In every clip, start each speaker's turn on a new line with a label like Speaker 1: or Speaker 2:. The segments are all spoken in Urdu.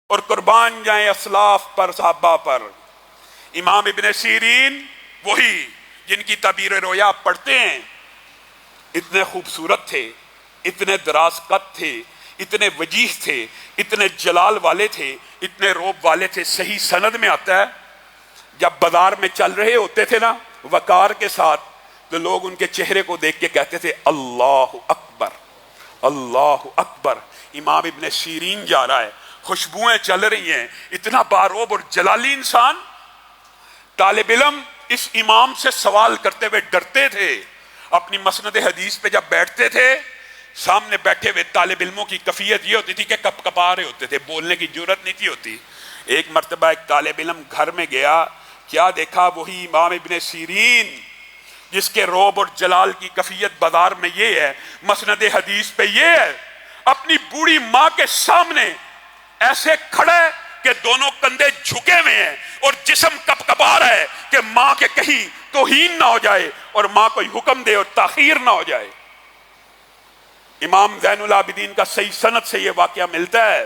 Speaker 1: اور قربان جائیں اسلاف پر، صحابہ پر۔ امام ابن سیرین وہی جن کی تعبیر رویا آپ پڑھتے ہیں، اتنے خوبصورت تھے، اتنے دراز قد تھے، اتنے وجیح تھے، اتنے جلال والے تھے، اتنے روب والے تھے۔ صحیح سند میں آتا ہے جب بازار میں چل رہے ہوتے تھے نا وقار کے ساتھ، تو لوگ ان کے چہرے کو دیکھ کے کہتے تھے اللہ اکبر، اللہ اکبر۔ امام ابن سیرین جا رہا ہے، خوشبوئیں چل رہی ہیں، اتنا باروب اور جلالی انسان۔ طالب علم اس امام سے سوال کرتے ہوئے ڈرتے تھے۔ اپنی مسند حدیث پہ جب بیٹھتے تھے، سامنے بیٹھے ہوئے طالب علموں کی کیفیت یہ ہوتی تھی کہ کپ کپا رہے ہوتے تھے، بولنے کی جرت نہیں تھی ہوتی۔ ایک مرتبہ ایک طالب علم گھر میں گیا، کیا دیکھا؟ وہی امام ابن سیرین جس کے روب اور جلال کی کیفیت بازار میں یہ ہے، مسند حدیث پہ یہ ہے، اپنی بوڑھی ماں کے سامنے ایسے کھڑا ہے کہ دونوں کندھے جھکے ہوئے ہیں اور جسم کپ کپا رہا ہے کہ ماں کے کہیں توہین نہ ہو جائے اور ماں کوئی حکم دے اور تاخیر نہ ہو جائے۔ امام زین العابدین کا صحیح سند سے یہ واقعہ ملتا ہے۔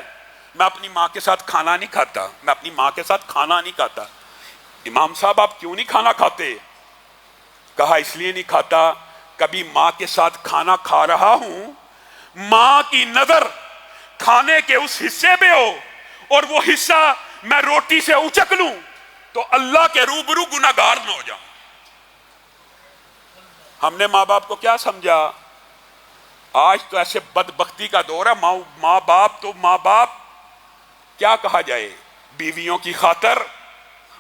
Speaker 1: میں اپنی ماں کے ساتھ کھانا نہیں کھاتا، میں اپنی ماں کے ساتھ کھانا نہیں کھاتا۔ امام صاحب آپ کیوں نہیں کھانا کھاتے؟ کہا اس لیے نہیں کھاتا، کبھی ماں کے ساتھ کھانا کھا رہا ہوں، ماں کی نظر کھانے کے اس حصے پہ ہو اور وہ حصہ میں روٹی سے اچک لوں تو اللہ کے روبرو گناہگار نہ ہو جاؤں۔ ہم نے ماں باپ کو کیا سمجھا؟ آج تو ایسے بدبختی کا دور ہے، ماں باپ کیا کہا جائے، بیویوں کی خاطر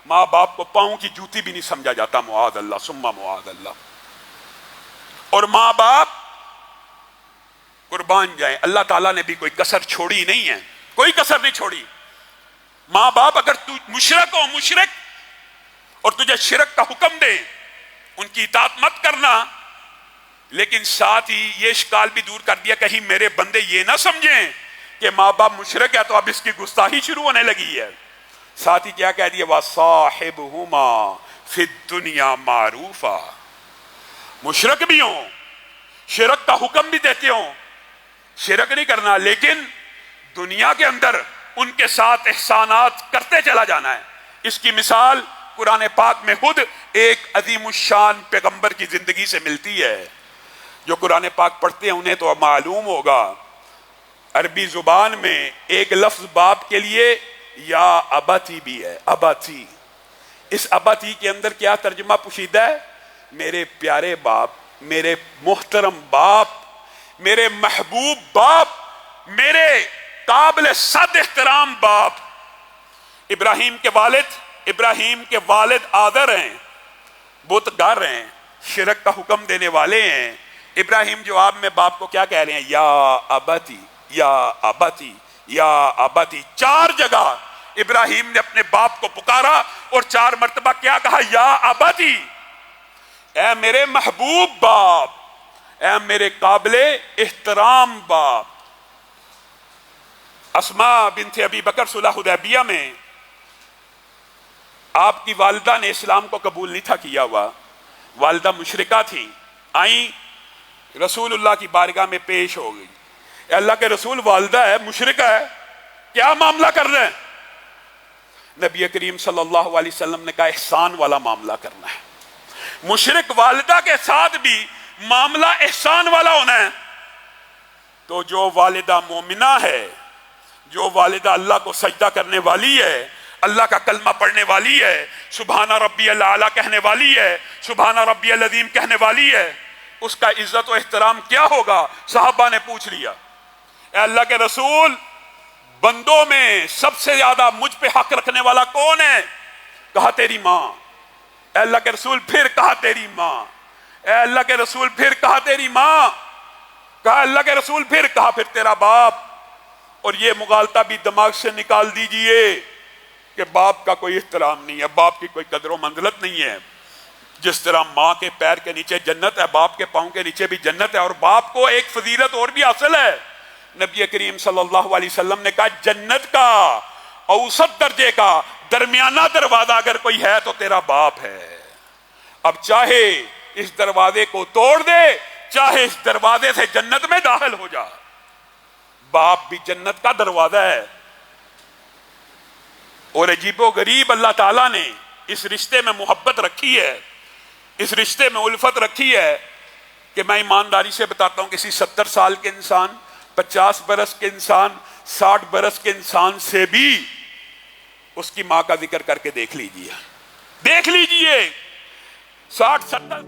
Speaker 1: ماں باپ کو پاؤں کی جوتی بھی نہیں سمجھا جاتا، معاذ اللہ ثم معاذ اللہ۔ اور ماں باپ قربان جائیں، اللہ تعالیٰ نے بھی کوئی کسر چھوڑی نہیں ہے، کوئی کسر نہیں چھوڑی۔ ماں باپ اگر تو مشرک ہو، مشرک، اور تجھے شرک کا حکم دے، ان کی اطاعت مت کرنا، لیکن ساتھ ہی یہ اشکال بھی دور کر دیا کہیں میرے بندے یہ نہ سمجھیں کہ ماں باپ مشرک ہے تو اب اس کی گستاخی شروع ہونے لگی ہے۔ ساتھ ہی کیا کہہ دیا؟ وَصَاحِبْهُمَا فِي الدُّنْيَا مَعْرُوفًا۔ مشرک بھی ہوں، شرک کا حکم بھی دیتے ہوں، شرک نہیں کرنا، لیکن دنیا کے اندر ان کے ساتھ احسانات کرتے چلا جانا ہے۔ اس کی مثال قرآن پاک میں خود ایک عظیم الشان پیغمبر کی زندگی سے ملتی ہے۔ جو قرآن پاک پڑھتے ہیں انہیں تو معلوم ہوگا، عربی زبان میں ایک لفظ باپ کے لیے یا اباتی بھی ہے، اباتی۔ اس اباتی کے اندر کیا ترجمہ پوشیدہ ہے؟ میرے پیارے باپ، میرے محترم باپ، میرے محبوب باپ، میرے قابل صد احترام باپ۔ ابراہیم کے والد آدر ہیں، بت گر ہیں، شرک کا حکم دینے والے ہیں۔ ابراہیم جواب میں باپ کو کیا کہہ رہے ہیں؟ یا اباتی، یا اباتی، یا اباتی۔ 4 جگہ ابراہیم نے اپنے باپ کو پکارا اور 4 مرتبہ کیا کہا؟ یا اباتی، اے میرے محبوب باپ، اے میرے قابل احترام باپ۔ اسماء بنت ابی بکر صلح حدیبیہ میں آپ کی والدہ نے اسلام کو قبول نہیں تھا کیا ہوا، والدہ مشرکہ تھی، آئیں رسول اللہ کی بارگاہ میں پیش ہو گئی، اے اللہ کے رسول والدہ ہے، مشرکہ ہے، کیا معاملہ کر رہے ہیں؟ نبی کریم صلی اللہ علیہ وسلم نے کہا احسان والا معاملہ کرنا ہے۔ مشرک والدہ کے ساتھ بھی معاملہ احسان والا ہونا ہے۔ تو جو والدہ مومنہ ہے، جو والدہ اللہ کو سجدہ کرنے والی ہے، اللہ کا کلمہ پڑھنے والی ہے، سبحان ربی الاعلیٰ کہنے والی ہے، سبحان ربی العظیم کہنے والی ہے، اس کا عزت و احترام کیا ہوگا؟ صحابہ نے پوچھ لیا، اے اللہ کے رسول بندوں میں سب سے زیادہ مجھ پہ حق رکھنے والا کون ہے؟ کہا تیری ماں۔ اے اللہ کے رسول پھر کہا تیری ماں۔ اے اللہ کے رسول پھر کہا تیری ماں۔ کہا اللہ کے رسول پھر کہا پھر تیرا باپ۔ اور یہ مغالطہ بھی دماغ سے نکال دیجئے کہ باپ کا کوئی احترام نہیں ہے، باپ کی کوئی قدر و منزلت نہیں ہے۔ جس طرح ماں کے پیر کے نیچے جنت ہے، باپ کے پاؤں کے نیچے بھی جنت ہے، اور باپ کو ایک فضیلت اور بھی حاصل ہے۔ نبی کریم صلی اللہ علیہ وسلم نے کہا جنت کا اوسط درجے کا درمیانہ دروازہ اگر کوئی ہے تو تیرا باپ ہے۔ اب چاہے اس دروازے کو توڑ دے، چاہے اس دروازے سے جنت میں داخل ہو جا، باپ بھی جنت کا دروازہ ہے۔ اور عجیب و غریب اللہ تعالیٰ نے اس رشتے میں محبت رکھی ہے، اس رشتے میں الفت رکھی ہے کہ میں ایمانداری سے بتاتا ہوں کسی 70 سال کے انسان، 50 برس کے انسان، 60 برس کے انسان سے بھی اس کی ماں کا ذکر کر کے دیکھ لیجئے، دیکھ لیجئے 60 70